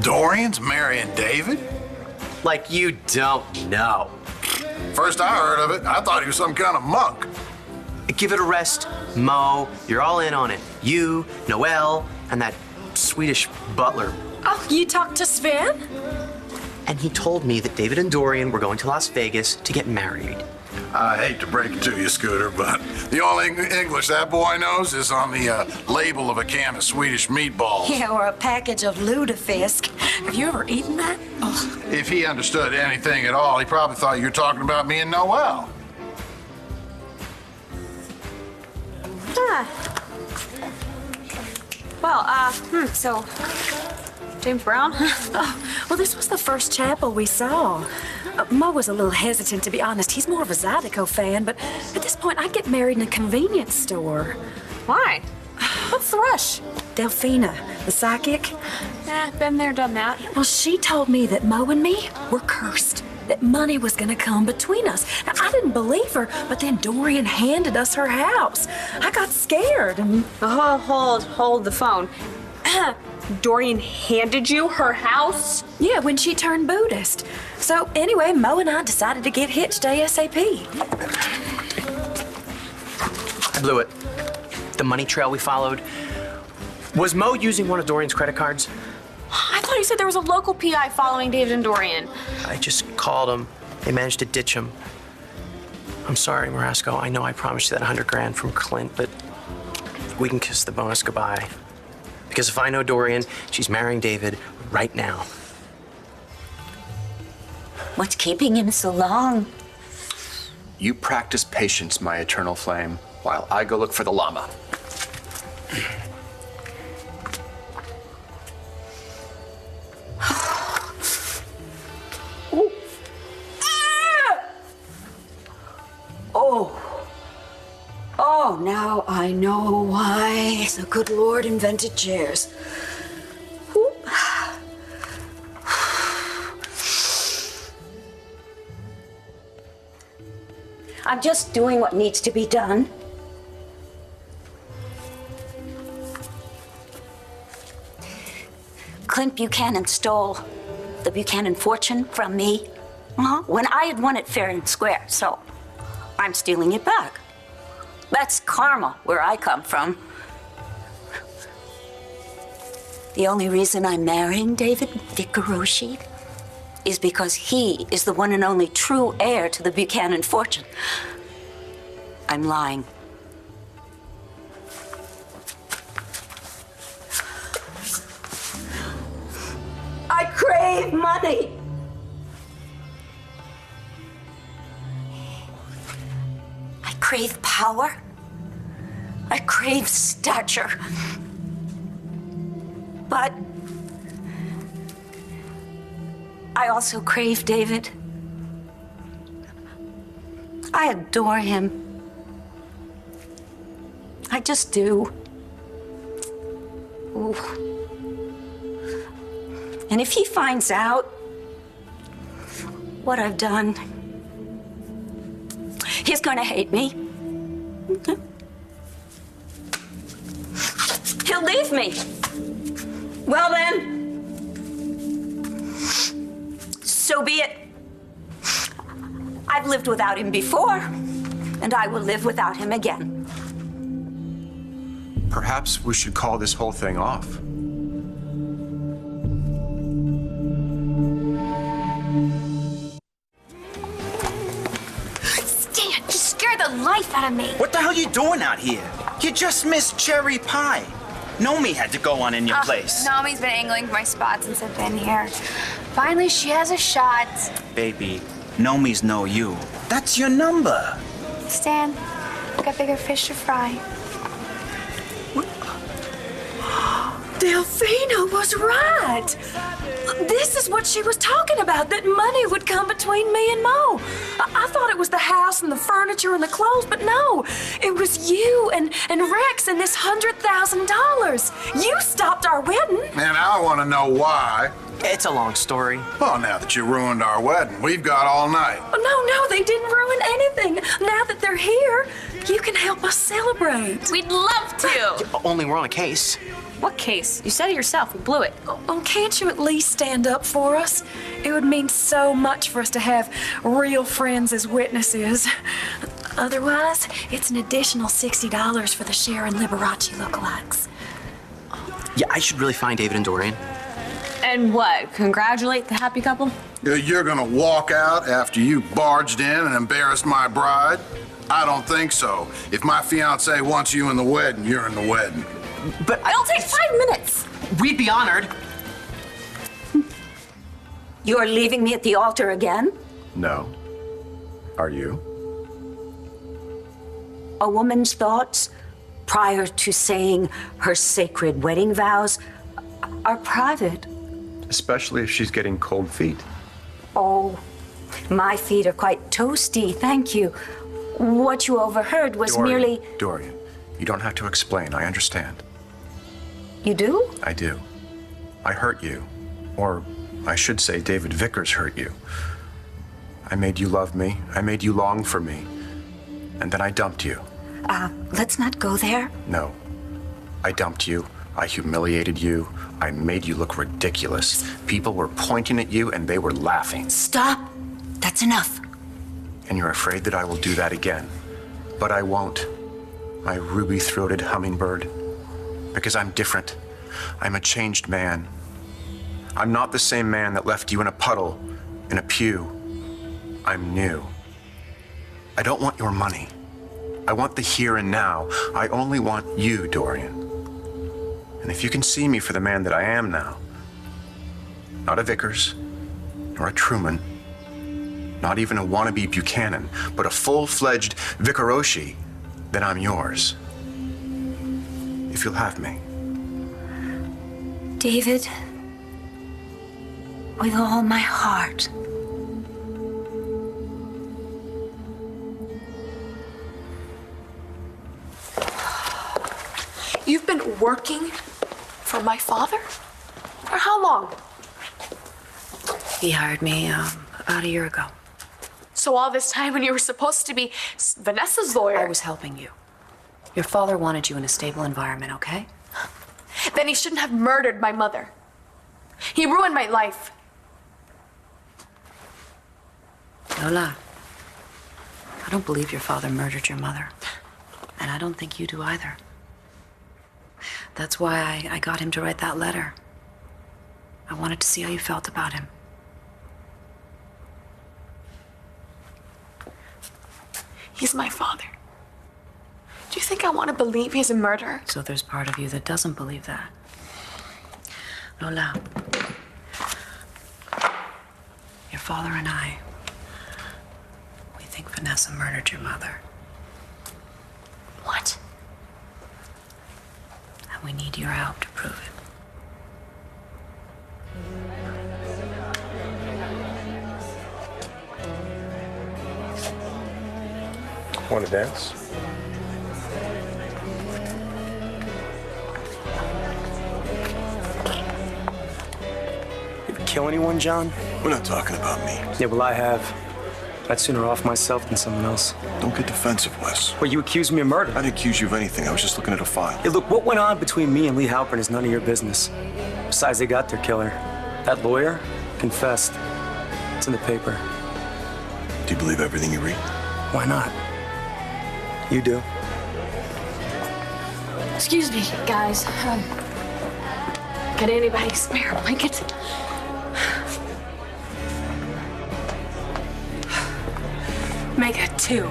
Dorian's marrying David? Like you don't know. First I heard of it, I thought he was some kind of monk. Give it a rest, Mo. You're all in on it. You, Noelle, and that Swedish butler. Oh, you talked to Sven? And he told me that David and Dorian were going to Las Vegas to get married. I hate to break it to you, Scooter, but the only English that boy knows is on the label of a can of Swedish meatballs. Yeah, or a package of lutefisk. Have you ever eaten that? Oh. If he understood anything at all, he probably thought you were talking about me and Noelle. Well, so James Brown? Oh, well, this was the first chapel we saw. Mo was a little hesitant, to be honest. He's more of a Zydeco fan, but at this point, I'd get married in a convenience store. Why? What's the rush? Delphina, the psychic. Been there, done that. Well, she told me that Mo and me were cursed, that money was gonna come between us. Now, I didn't believe her, but then Dorian handed us her house. I got scared and... Oh, hold the phone. Dorian handed you her house? Yeah, when she turned Buddhist. So anyway, Mo and I decided to get hitched ASAP. I blew it. The money trail we followed. Was Mo using one of Dorian's credit cards? I thought you said there was a local PI following David and Dorian. I just called him. They managed to ditch him. I'm sorry, Marasco. I know I promised you that 100 grand from Clint, but we can kiss the bonus goodbye. Because if I know Dorian, she's marrying David right now. What's keeping him so long? You practice patience, my eternal flame, while I go look for the llama. Oh, now I know why the good Lord invented chairs. Whoop. I'm just doing what needs to be done. Clint Buchanan stole the Buchanan fortune from me when I had won it fair and square, so I'm stealing it back. That's karma, where I come from. The only reason I'm marrying David Vicaroshi is because he is the one and only true heir to the Buchanan fortune. I'm lying. I crave money. I crave power. I crave stature. But I also crave David. I adore him. I just do. Ooh. And if he finds out what I've done, he's gonna hate me. He'll leave me. Well then, so be it. I've lived without him before, and I will live without him again. Perhaps we should call this whole thing off. Stan, you scared the life out of me. What the hell you doing out here? You just missed cherry pie. Nomi had to go on in your place. Nomi's been angling for my spot since I've been here. Finally, she has a shot. Baby, Nomi's know you. That's your number. Stan, got bigger fish to fry. Delphina was right. This is what she was talking about, that money would come between me and Mo. I thought it was the house and the furniture and the clothes, but no. It was you and Rex and this $100,000. You stopped our wedding. And I want to know why. It's a long story. Well, now that you ruined our wedding, we've got all night. No, they didn't ruin anything. Now that they're here, you can help us celebrate. We'd love to. Only we're on a case. What case? You said it yourself. We blew it. Oh, can't you at least stand up for us? It would mean so much for us to have real friends as witnesses. Otherwise, it's an additional $60 for the Sharon Liberace lookalikes. Yeah, I should really find David and Dorian. And what? Congratulate the happy couple? You're gonna walk out after you barged in and embarrassed my bride? I don't think so. If my fiance wants you in the wedding, you're in the wedding. But It'll take 5 minutes. we'd be honored. You're leaving me at the altar again? No. Are you? A woman's thoughts prior to saying her sacred wedding vows are private. Especially if she's getting cold feet. Oh, my feet are quite toasty, thank you. What you overheard was merely... Dorian, you don't have to explain. I understand. You do? I do. I hurt you. Or I should say David Vickers hurt you. I made you love me. I made you long for me. And then I dumped you. Let's not go there. No. I dumped you. I humiliated you. I made you look ridiculous. People were pointing at you and they were laughing. Stop. That's enough. And you're afraid that I will do that again. But I won't. My ruby-throated hummingbird. Because I'm different. I'm a changed man. I'm not the same man that left you in a puddle, in a pew. I'm new. I don't want your money. I want the here and now. I only want you, Dorian. And if you can see me for the man that I am now, not a Vickers, nor a Truman, not even a wannabe Buchanan, but a full-fledged Vickeroshi, then I'm yours. If you'll have me. David, with all my heart. You've been working for my father? For how long? He hired me about a year ago. So all this time when you were supposed to be Vanessa's lawyer. I was helping you. Your father wanted you in a stable environment, okay? Then he shouldn't have murdered my mother. He ruined my life. Lola, I don't believe your father murdered your mother. And I don't think you do either. That's why I got him to write that letter. I wanted to see how you felt about him. He's my father. Do you think I want to believe he's a murderer? So there's part of you that doesn't believe that. Lola, your father and I, we think Vanessa murdered your mother. What? And we need your help to prove it. Want to dance? You ever kill anyone, John? We're not talking about me. Yeah, well, I have. I'd sooner off myself than someone else. Don't get defensive, Wes. Well, you accused me of murder. I didn't accuse you of anything. I was just looking at a file. Hey, look, what went on between me and Lee Halpern is none of your business. Besides, they got their killer. That lawyer confessed. It's in the paper. Do you believe everything you read? Why not? You do. Excuse me, guys. Got anybody spare a blanket? Make it 2.